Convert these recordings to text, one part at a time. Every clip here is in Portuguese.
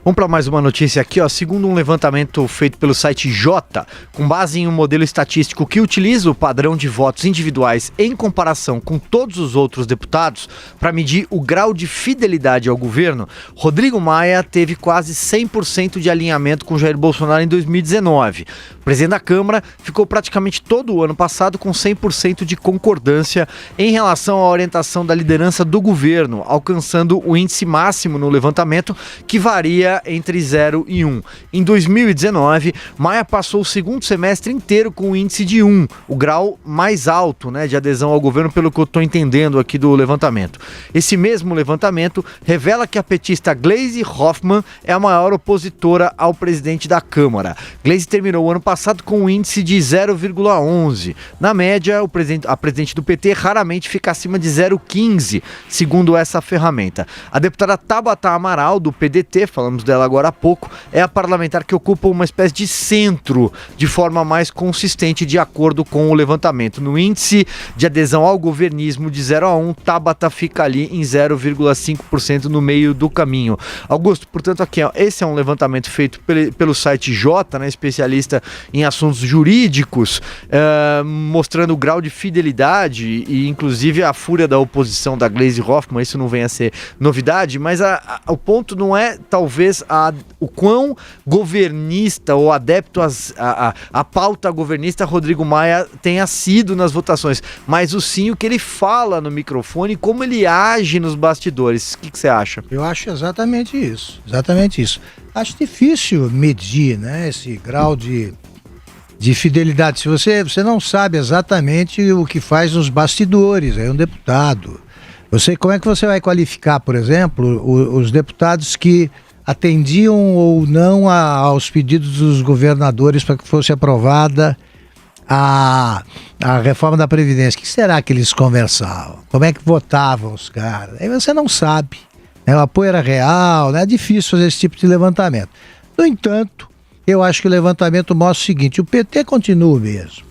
Vamos para mais uma notícia aqui, ó. Segundo um levantamento feito pelo site Jota, com base em um modelo estatístico que utiliza o padrão de votos individuais em comparação com todos os outros deputados para medir o grau de fidelidade ao governo, Rodrigo Maia teve quase 100% de alinhamento com Jair Bolsonaro em 2019. O presidente da Câmara ficou praticamente todo o ano passado com 100% de concordância em relação à orientação da liderança do governo, alcançando o índice máximo no levantamento, que varia entre 0 e 1. Em 2019, Maia passou o segundo semestre inteiro com o índice de 1, o grau mais alto, de adesão ao governo, pelo que eu estou entendendo aqui do levantamento. Esse mesmo levantamento revela que a petista Gleisi Hoffmann é a maior opositora ao presidente da Câmara. Gleisi terminou o ano passado com um índice de 0,11. Na média, a presidente do PT raramente fica acima de 0,15, segundo essa ferramenta. A deputada Tabata Amaral, do PDT, falamos dela agora há pouco, é a parlamentar que ocupa uma espécie de centro de forma mais consistente, de acordo com o levantamento. No índice de adesão ao governismo de 0 a 1, Tabata fica ali em 0,5% no meio do caminho. Augusto, portanto, aqui, esse é um levantamento feito pelo site Jota, especialista em assuntos jurídicos, mostrando o grau de fidelidade e, inclusive, a fúria da oposição da Gleisi Hoffmann. Isso não vem a ser novidade, mas o ponto não é, talvez, o quão governista ou adepto à pauta governista Rodrigo Maia tenha sido nas votações, mas sim o que ele fala no microfone e como ele age nos bastidores. O que você acha? Eu acho exatamente isso. Acho difícil medir, esse grau de fidelidade. Se você não sabe exatamente o que faz nos bastidores, é um deputado. Como é que você vai qualificar, por exemplo, os deputados que atendiam ou não aos pedidos dos governadores para que fosse aprovada a reforma da Previdência? O que será que eles conversavam? Como é que votavam os caras? Aí você não sabe. O apoio era real, é difícil fazer esse tipo de levantamento. No entanto, eu acho que o levantamento mostra o seguinte: o PT continua o mesmo.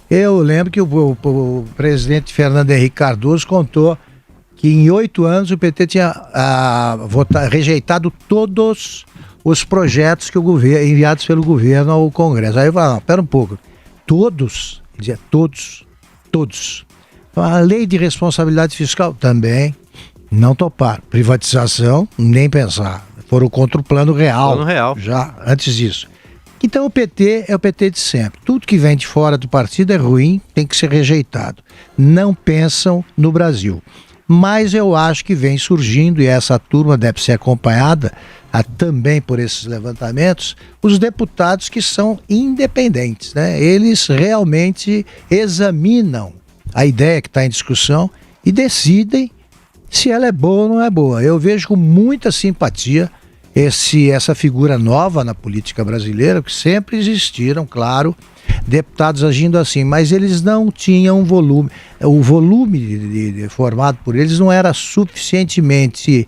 Eu lembro que o presidente Fernando Henrique Cardoso contou que em 8 anos o PT tinha rejeitado todos os projetos enviados pelo governo ao Congresso. Aí eu falo, não, pera um pouco, todos? Ele dizia todos. A lei de responsabilidade fiscal também não toparam. Privatização, nem pensar. Foram contra o plano real. Já antes disso. Então o PT é o PT de sempre. Tudo que vem de fora do partido é ruim, tem que ser rejeitado. Não pensam no Brasil. Mas eu acho que vem surgindo, e essa turma deve ser acompanhada também por esses levantamentos, os deputados que são independentes, Eles realmente examinam a ideia que está em discussão e decidem se ela é boa ou não é boa. Eu vejo com muita simpatia essa figura nova na política brasileira, que sempre existiram, claro, deputados agindo assim, mas eles não tinham volume. O volume formado por eles não era suficientemente,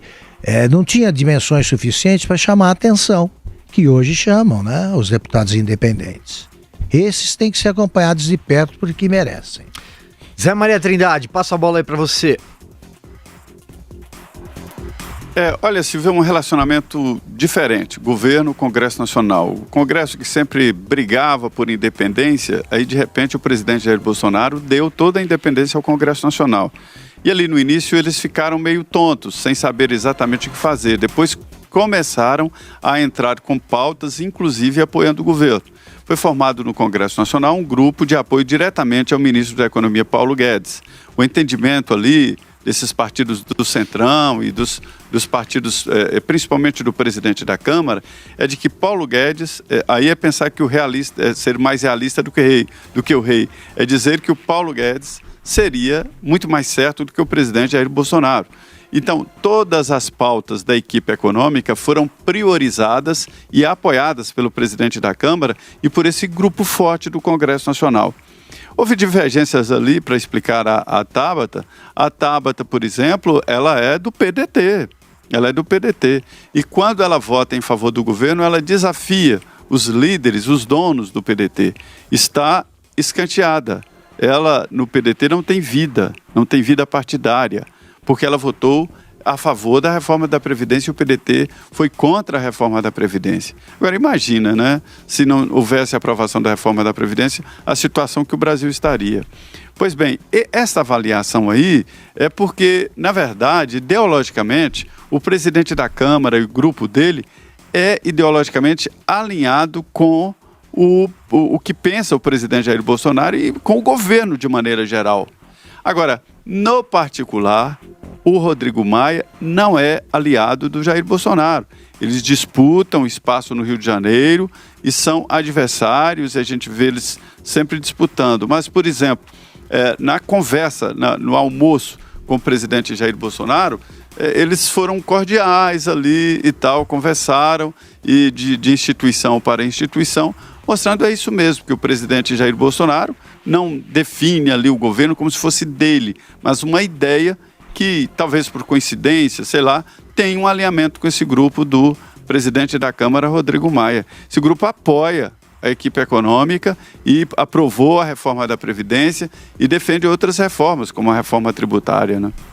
não tinha dimensões suficientes para chamar a atenção, que hoje chamam, os deputados independentes. Esses têm que ser acompanhados de perto porque merecem. Zé Maria Trindade, passa a bola aí para você. Olha, Silvio, é um relacionamento diferente. Governo, Congresso Nacional. O Congresso, que sempre brigava por independência, aí de repente o presidente Jair Bolsonaro deu toda a independência ao Congresso Nacional. E ali no início eles ficaram meio tontos, sem saber exatamente o que fazer. Depois começaram a entrar com pautas, inclusive apoiando o governo. Foi formado no Congresso Nacional um grupo de apoio diretamente ao ministro da Economia, Paulo Guedes. O entendimento ali desses partidos do Centrão e dos partidos, principalmente do presidente da Câmara, é de que Paulo Guedes, aí é pensar que o realista é ser mais realista do que o rei, é dizer que o Paulo Guedes seria muito mais certo do que o presidente Jair Bolsonaro. Então, todas as pautas da equipe econômica foram priorizadas e apoiadas pelo presidente da Câmara e por esse grupo forte do Congresso Nacional. Houve divergências ali para explicar a Tabata. A Tabata, por exemplo, ela é do PDT. E quando ela vota em favor do governo, ela desafia os líderes, os donos do PDT. Está escanteada. Ela, no PDT, não tem vida partidária, porque ela votou a favor da reforma da Previdência e o PDT foi contra a reforma da Previdência. Agora imagina, né, se não houvesse aprovação da reforma da Previdência, a situação que o Brasil estaria. Pois bem, essa avaliação aí é porque, na verdade, ideologicamente, o presidente da Câmara e o grupo dele é ideologicamente alinhado com o que pensa o presidente Jair Bolsonaro e com o governo de maneira geral. Agora, no particular, o Rodrigo Maia não é aliado do Jair Bolsonaro. Eles disputam espaço no Rio de Janeiro e são adversários, e a gente vê eles sempre disputando. Mas, por exemplo, na conversa, no almoço com o presidente Jair Bolsonaro, eles foram cordiais ali e tal, conversaram e de instituição para instituição, mostrando isso mesmo, que o presidente Jair Bolsonaro não define ali o governo como se fosse dele, mas uma ideia que, talvez por coincidência, sei lá, tem um alinhamento com esse grupo do presidente da Câmara, Rodrigo Maia. Esse grupo apoia a equipe econômica e aprovou a reforma da Previdência e defende outras reformas, como a reforma tributária, né?